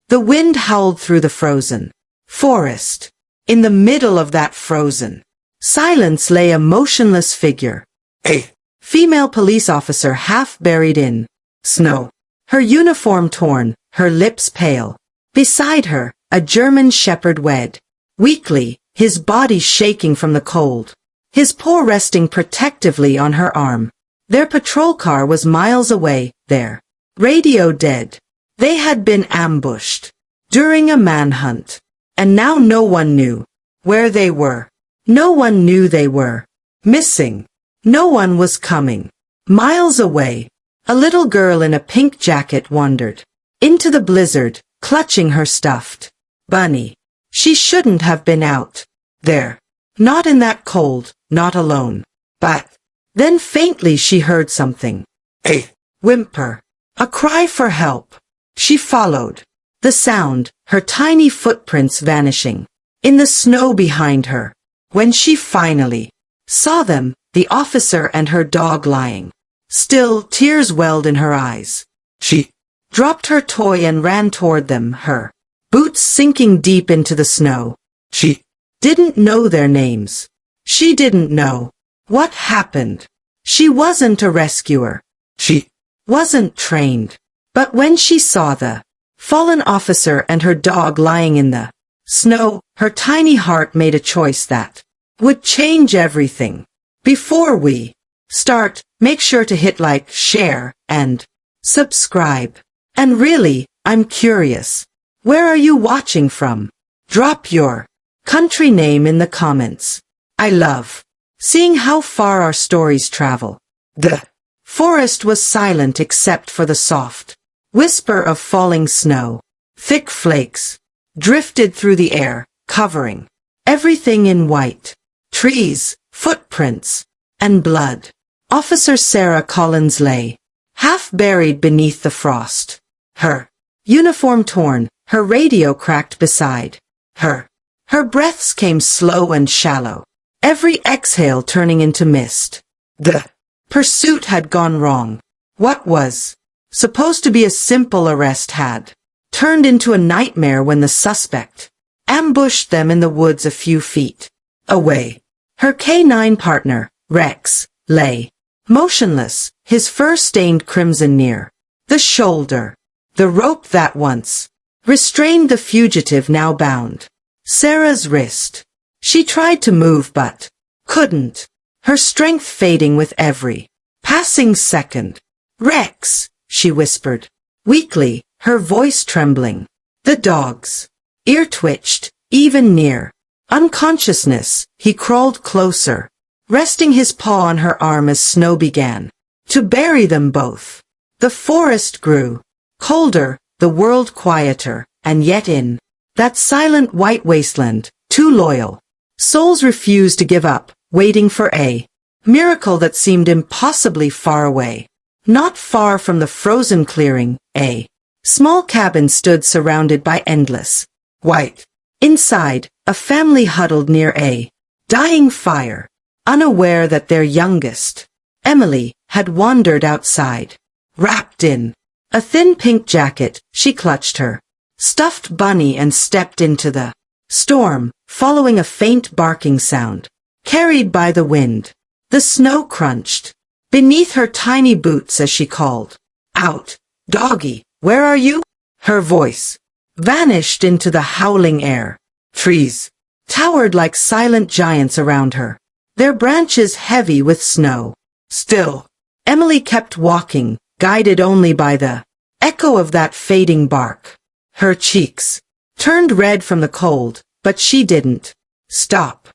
The wind howled through the frozen forest. In the middle of that frozen silence lay a motionless figure. A female police officer half buried in snow. Her uniform torn, her lips pale. Beside her, a German shepherd wed. Weakly, his body shaking from the cold. His paw resting protectively on her arm. Their patrol car was miles away, their radio dead. They had been ambushed during a manhunt. And now no one knew where they were. No one knew they were missing. No one was coming. Miles away, a little girl in a pink jacket wandered into the blizzard, clutching her stuffed bunny. She shouldn't have been out there. Not in that cold, not alone. But then faintly she heard something. A whimper. A cry for help. She followed the sound, her tiny footprints vanishing in the snow behind her. When she finally saw them, the officer and her dog lying still, tears welled in her eyes. She dropped her toy and ran toward them, her boots sinking deep into the snow. She didn't know their names. She didn't know what happened. She wasn't a rescuer. She wasn't trained. But when she saw the fallen officer and her dog lying in the snow, her tiny heart made a choice that would change everything. Before we start, make sure to hit like, share, and subscribe. And really, I'm curious. Where are you watching from? Drop your country name in the comments. I love seeing how far our stories travel. The forest was silent except for the soft whisper of falling snow. Thick flakes drifted through the air, covering everything in white. Trees, footprints, and blood. Officer Sarah Collins lay, half buried beneath the frost. Her uniform torn, her radio cracked beside her. Her breaths came slow and shallow, every exhale turning into mist. The pursuit had gone wrong. What was supposed to be a simple arrest had turned into a nightmare when the suspect ambushed them in the woods a few feet away. Her K9 partner, Rex, lay motionless, his fur stained crimson near the shoulder. The rope that once restrained the fugitive now bound Sarah's wrist. She tried to move but couldn't, her strength fading with every passing second. Rex, she whispered, weakly, her voice trembling. The dog's ear twitched, even near unconsciousness, he crawled closer, resting his paw on her arm as snow began to bury them both. The forest grew colder, the world quieter, and yet in that silent white wasteland, two loyal souls refused to give up, waiting for a miracle that seemed impossibly far away. Not far from the frozen clearing, a small cabin stood surrounded by endless white. Inside, a family huddled near a dying fire, unaware that their youngest, Emily, had wandered outside. Wrapped in a thin pink jacket, she clutched her stuffed bunny and stepped into the storm, following a faint barking sound. Carried by the wind, the snow crunched beneath her tiny boots as she called out, "Doggy, where are you?" Her voice vanished into the howling air. Trees towered like silent giants around her, their branches heavy with snow. Still, Emily kept walking, guided only by the echo of that fading bark. Her cheeks turned red from the cold, but she didn't stop.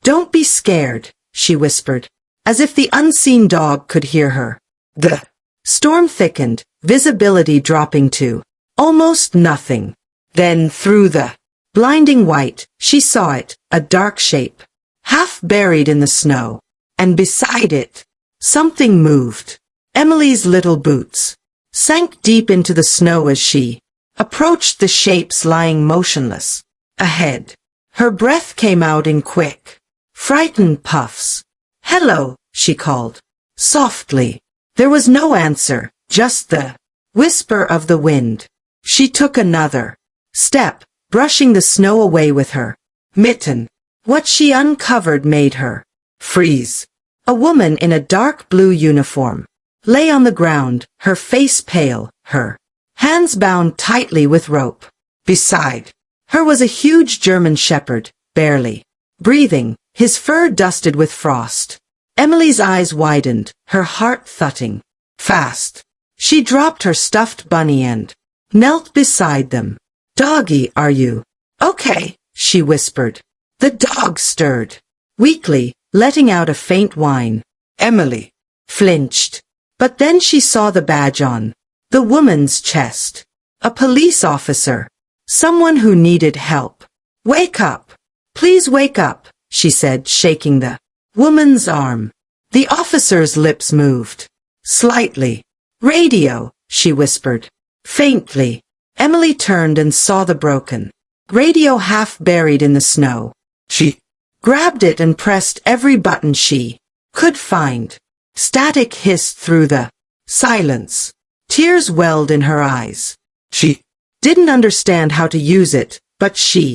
"Don't be scared," she whispered, as if the unseen dog could hear her. The storm thickened, visibility dropping to almost nothing. Then through the blinding white, she saw it, a dark shape, half buried in the snow. And beside it, something moved. Emily's little boots sank deep into the snow as she approached the shapes lying motionless ahead. Her breath came out in quick, frightened puffs. "Hello," she called softly. There was no answer, just the whisper of the wind. She took another step, brushing the snow away with her mitten. What she uncovered made her freeze. A woman in a dark blue uniform lay on the ground, her face pale, her hands bound tightly with rope. Beside her was a huge German shepherd, barely breathing, his fur dusted with frost. Emily's eyes widened, her heart thudding fast. She dropped her stuffed bunny and knelt beside them. "Doggy, are you okay?" she whispered. The dog stirred weakly, letting out a faint whine. Emily flinched, but then she saw the badge on the woman's chest. A police officer. Someone who needed help. "Wake up! Please wake up," she said, shaking the woman's arm. The officer's lips moved slightly. "Radio," she whispered faintly. Emily turned and saw the broken radio half buried in the snow. She grabbed it and pressed every button she could find. Static hissed through the silence. Tears welled in her eyes. She didn't understand how to use it, but she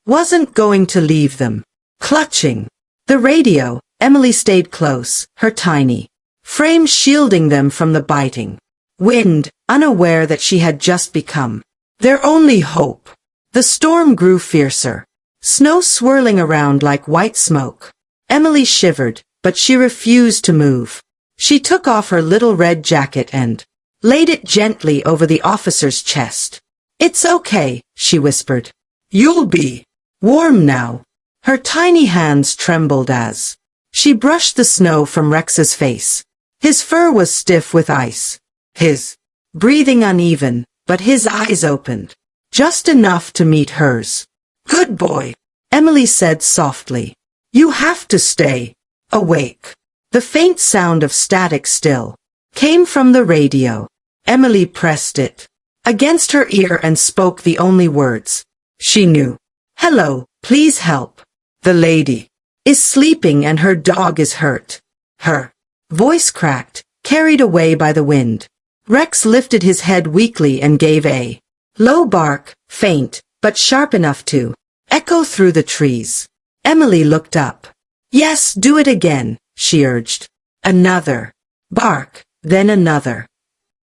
wasn't going to leave them. Clutching the radio, Emily stayed close, her tiny frame shielding them from the biting wind, unaware that she had just become their only hope. The storm grew fiercer, snow swirling around like white smoke. Emily shivered, but she refused to move. She took off her little red jacket and laid it gently over the officer's chest. "It's okay," she whispered. "You'll be warm now." Her tiny hands trembled as she brushed the snow from Rex's face. His fur was stiff with ice, his breathing uneven, but his eyes opened just enough to meet hers. "Good boy," Emily said softly. "You have to stay awake." The faint sound of static still came from the radio. Emily pressed it against her ear and spoke the only words she knew. "Hello, please help. The lady is sleeping and her dog is hurt." Her voice cracked, carried away by the wind. Rex lifted his head weakly and gave a low bark, faint, but sharp enough to echo through the trees. Emily looked up. "Yes, do it again," she urged. Another bark, then another.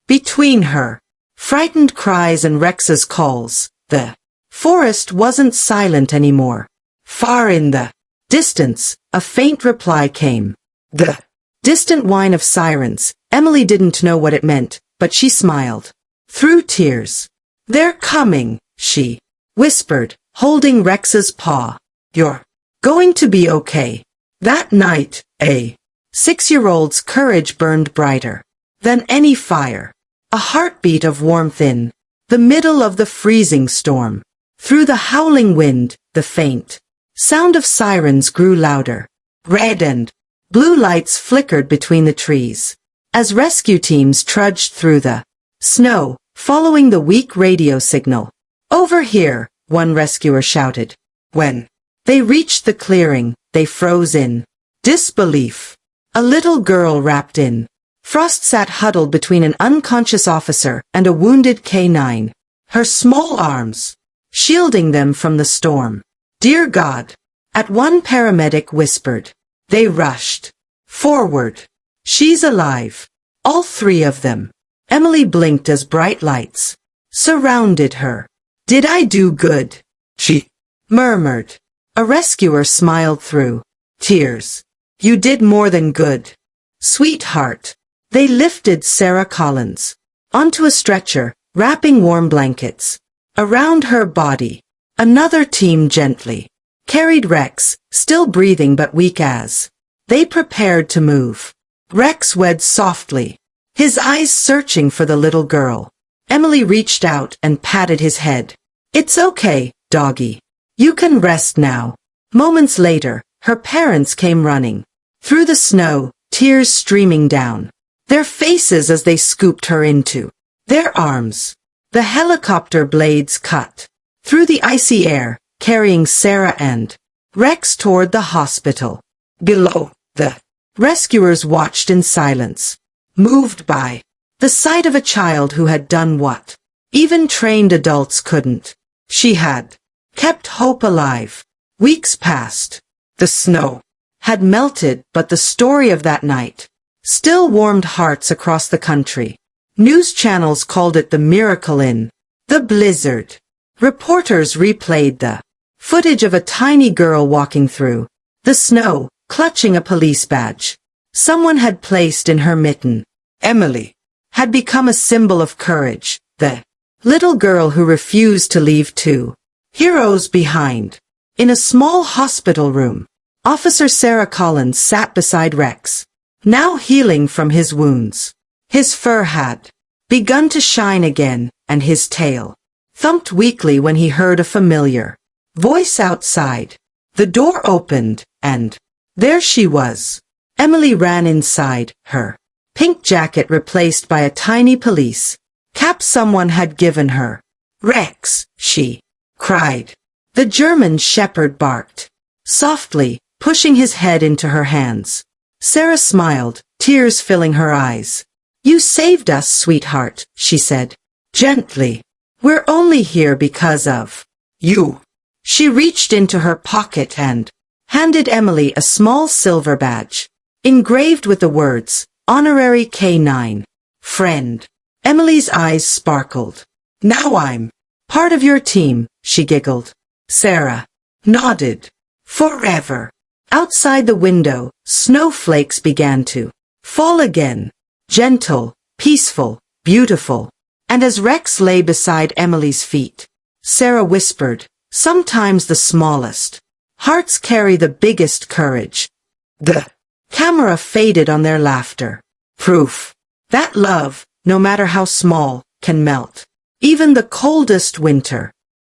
Between her frightened cries and Rex's calls, the forest wasn't silent anymore. Far in the distance, a faint reply came. The distant whine of sirens. Emily didn't know what it meant, but she smiled through tears. "They're coming," she whispered, holding Rex's paw. "You're going to be okay." That night, a 6-year-old's courage burned brighter than any fire. A heartbeat of warmth in the middle of the freezing storm. Through the howling wind, the faint sound of sirens grew louder. Red and blue lights flickered between the trees as rescue teams trudged through the snow, following the weak radio signal. "Over here," one rescuer shouted. When they reached the clearing, they froze in disbelief. A little girl wrapped in frost sat huddled between an unconscious officer and a wounded K9, her small arms shielding them from the storm. "Dear God," at one paramedic whispered. They rushed forward. "She's alive." All three of them. Emily blinked as bright lights surrounded her. "Did I do good?" she murmured. A rescuer smiled through tears. "You did more than good, sweetheart." They lifted Sarah Collins onto a stretcher, wrapping warm blankets around her body. Another team gently carried Rex, still breathing but weak as they prepared to move. Rex wed softly, his eyes searching for the little girl. Emily reached out and patted his head. "It's okay, doggy. You can rest now." Moments later, her parents came running through the snow, tears streaming down their faces as they scooped her into their arms. The helicopter blades cut through the icy air, carrying Sarah and Rex toward the hospital. Below, the rescuers watched in silence, moved by the sight of a child who had done what even trained adults couldn't. She had kept hope alive. Weeks passed. The snow had melted, but the story of that night still warmed hearts across the country. News channels called it the miracle in the blizzard. Reporters replayed the footage of a tiny girl walking through the snow, clutching a police badge someone had placed in her mitten. Emily had become a symbol of courage, the little girl who refused to leave two heroes behind. In a small hospital room, Officer Sarah Collins sat beside Rex, now healing from his wounds. His fur had begun to shine again, and his tail thumped weakly when he heard a familiar voice outside. The door opened, and there she was. Emily ran inside, her pink jacket replaced by a tiny police cap someone had given her. "Rex!" she cried. The German shepherd barked softly, pushing his head into her hands. Sarah smiled, tears filling her eyes. "You saved us, sweetheart," she said gently. "We're only here because of you." She reached into her pocket and handed Emily a small silver badge, engraved with the words, "Honorary K9 Friend." Emily's eyes sparkled. "Now I'm part of your team," she giggled. Sarah nodded. "Forever." Outside the window, snowflakes began to fall again. Gentle, peaceful, beautiful. And as Rex lay beside Emily's feet, Sarah whispered, "Sometimes the smallest hearts carry the biggest courage." The camera faded on their laughter. Proof that love, no matter how small, can melt even the coldest winter.